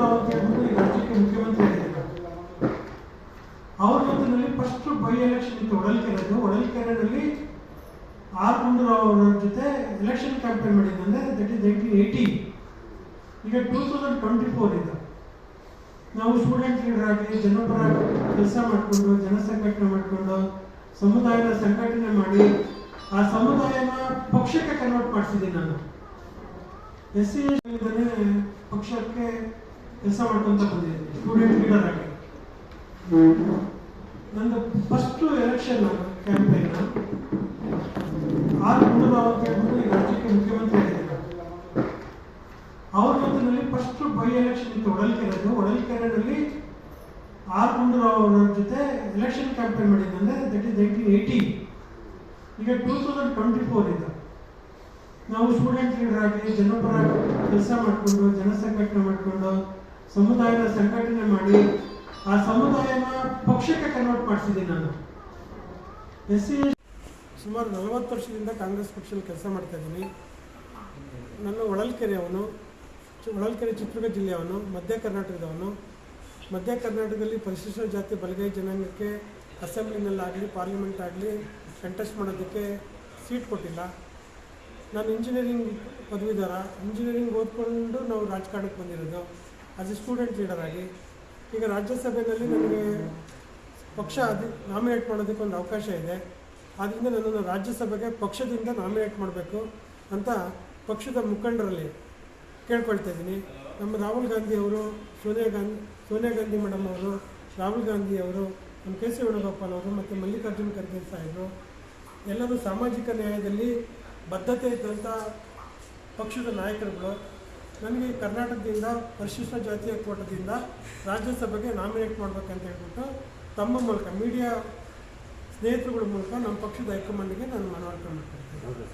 ಗುಂಡೂರಾವ್ ಅಂತ ಹೇಳ್ಬಿಟ್ಟು ಈ ರಾಜ್ಯಕ್ಕೆ ಮುಖ್ಯಮಂತ್ರಿ ಆಗಿದ್ದಾರೆ. ಅವ್ರ ಜೊತೆಯಲ್ಲಿ ಫಸ್ಟ್ ಬೈ ಎಲೆಕ್ಷನ್ ಇತ್ತು ಹೊಳಲ್ಕೆರೆನಲ್ಲಿ ಆರ್ ಗುಂಡೂರಾವ್ ಅವರ ಜೊತೆ ಎಲೆಕ್ಷನ್ ಕ್ಯಾಂಪೇನ್ ಮಾಡಿದ್ದಂದ್ರೆ ದಟ್ ಇಸ್ 1980. ಈಗ 2024 ಇದೆ. ನಾವು ಸ್ಟೂಡೆಂಟ್ ಲೀಡರ್ ಆಗಿ ಜನಪರ ಕೆಲಸ ಮಾಡಿಕೊಂಡು ಜನ ಸಂಘಟನೆ ಮಾಡಿಕೊಂಡು ಸಮುದಾಯದ ಸಂಘಟನೆ ಮಾಡಿ ಆ ಸಮುದಾಯನ ಪಕ್ಷಕ್ಕೆ ಕನ್ವರ್ಟ್ ಮಾಡಿಸಿದ್ದೀನಿ ನಾನು. SC ಪಕ್ಷಕ್ಕೆ ಕೆಲಸ ಮಾಡ್ಕೊಂತ ಬಂದಿದ್ದೀನಿ ಸ್ಟೂಡೆಂಟ್ ಲೀಡರ್ ಆಗಿ. ನಂದು first election campaign R Gundurao ಅಂತ ಹೇಳ್ಬಿಟ್ಟು ಈ ರಾಜ್ಯಕ್ಕೆ ಮುಖ್ಯಮಂತ್ರಿ ಆಗಿದ್ದಾರೆ. ಅವ್ರ ಜೊತೆಯಲ್ಲಿ ಫಸ್ಟ್ ಬೈ ಎಲೆಕ್ಷನ್ ಇತ್ತು ಹೊಳಲ್ಕೆರೆನಲ್ಲಿ ಆರ್ ಗುಂಡೂರಾವ್ ಅವರ ಜೊತೆ ಎಲೆಕ್ಷನ್ ಕ್ಯಾಂಪೇನ್ ಮಾಡಿದ್ದಂದ್ರೆ ದಟ್ ಇಸ್ 1980. ಈಗ 2024 ಇದೆ. ನಾವು ಸ್ಟೂಡೆಂಟ್ ಲೀಡರ್ ಆಗಿ ಜನಪರ ಕೆಲಸ ಮಾಡಿಕೊಂಡು ಜನ ಸಂಘಟನೆ ಮಾಡಿಕೊಂಡು ಸಮುದಾಯದ ಸಂಘಟನೆ ಮಾಡಿ ಆ ಸಮುದಾಯನ ಪಕ್ಷಕ್ಕೆ ಕನ್ವರ್ಟ್ ಮಾಡಿಸಿದ್ದೀನಿ ನಾನು. SC ಸುಮಾರು 40 ವರ್ಷದಿಂದ ಕಾಂಗ್ರೆಸ್ ಪಕ್ಷದಲ್ಲಿ ಕೆಲಸ ಮಾಡ್ತಾ ಇದ್ದೀನಿ. ನಾನು ಹೊಳಲ್ಕೆರೆ ಚಿತ್ರದುರ್ಗ ಜಿಲ್ಲೆಯವನು, ಮಧ್ಯ ಕರ್ನಾಟಕದವನು. ಮಧ್ಯ ಕರ್ನಾಟಕದಲ್ಲಿ ಪರಿಶಿಷ್ಟ ಜಾತಿ ಬಲಗೈ ಜನಾಂಗಕ್ಕೆ ಅಸೆಂಬ್ಲಿನಲ್ಲಾಗಲಿ ಪಾರ್ಲಿಮೆಂಟ್ ಆಗಲಿ ಕಂಟೆಸ್ಟ್ ಮಾಡೋದಕ್ಕೆ ಸೀಟ್ ಕೊಟ್ಟಿಲ್ಲ. ನಾನು ಇಂಜಿನಿಯರಿಂಗ್ ಪದವೀಧರ. ಇಂಜಿನಿಯರಿಂಗ್ ಓದ್ಕೊಂಡು ನಾವು ರಾಜಕಾರಣಕ್ಕೆ ಬಂದಿರೋದು ಆಸ್ ಎ ಸ್ಟೂಡೆಂಟ್ ಲೀಡರ್ ಆಗಿ. ಈಗ ರಾಜ್ಯಸಭೆಯಲ್ಲಿ ನನಗೆ ಪಕ್ಷ ನಾಮಿನೇಟ್ ಮಾಡೋದಕ್ಕೆ ಒಂದು ಅವಕಾಶ ಇದೆ. ಆದ್ದರಿಂದ ನನ್ನನ್ನು ರಾಜ್ಯಸಭೆಗೆ ಪಕ್ಷದಿಂದ ನಾಮಿನೇಟ್ ಮಾಡಬೇಕು ಅಂತ ಪಕ್ಷದ ಮುಖಂಡರಲ್ಲಿ ಕೇಳ್ಕೊಳ್ತಾ ಇದ್ದೀನಿ. ನಮ್ಮ ರಾಹುಲ್ ಗಾಂಧಿ ಅವರು, ಸೋನಿಯಾ ಗಾಂಧಿ ಮೇಡಮ್ ಅವರು, ರಾಹುಲ್ ಗಾಂಧಿ ಅವರು, ನಮ್ಮ ಕೆ ಸಿ ವೇಣುಗೋಪಾಲ್ ಅವರು ಮತ್ತು ಮಲ್ಲಿಕಾರ್ಜುನ್ ಖರ್ಗೆ ಸಾಹೇಬರು ಎಲ್ಲರೂ ಸಾಮಾಜಿಕ ನ್ಯಾಯದಲ್ಲಿ ಬದ್ಧತೆ ಇದ್ದಂಥ ಪಕ್ಷದ ನಾಯಕರುಗಳು ನನಗೆ ಕರ್ನಾಟಕದಿಂದ ಪರಿಶಿಷ್ಟ ಜಾತಿಯ ಕೋಟದಿಂದ ರಾಜ್ಯಸಭೆಗೆ ನಾಮಿನೇಟ್ ಮಾಡಬೇಕಂತ ಹೇಳ್ಬಿಟ್ಟು ತಮ್ಮ ಮೂಲಕ ಮೀಡಿಯಾ ಸ್ನೇಹಿತರುಗಳ ಮೂಲಕ ನಮ್ಮ ಪಕ್ಷದ ಹೈಕಮಾಂಡ್ಗೆ ನಾನು ಮನವರಿಕೆ ಮಾಡ್ಕೊಳ್ತೀನಿ.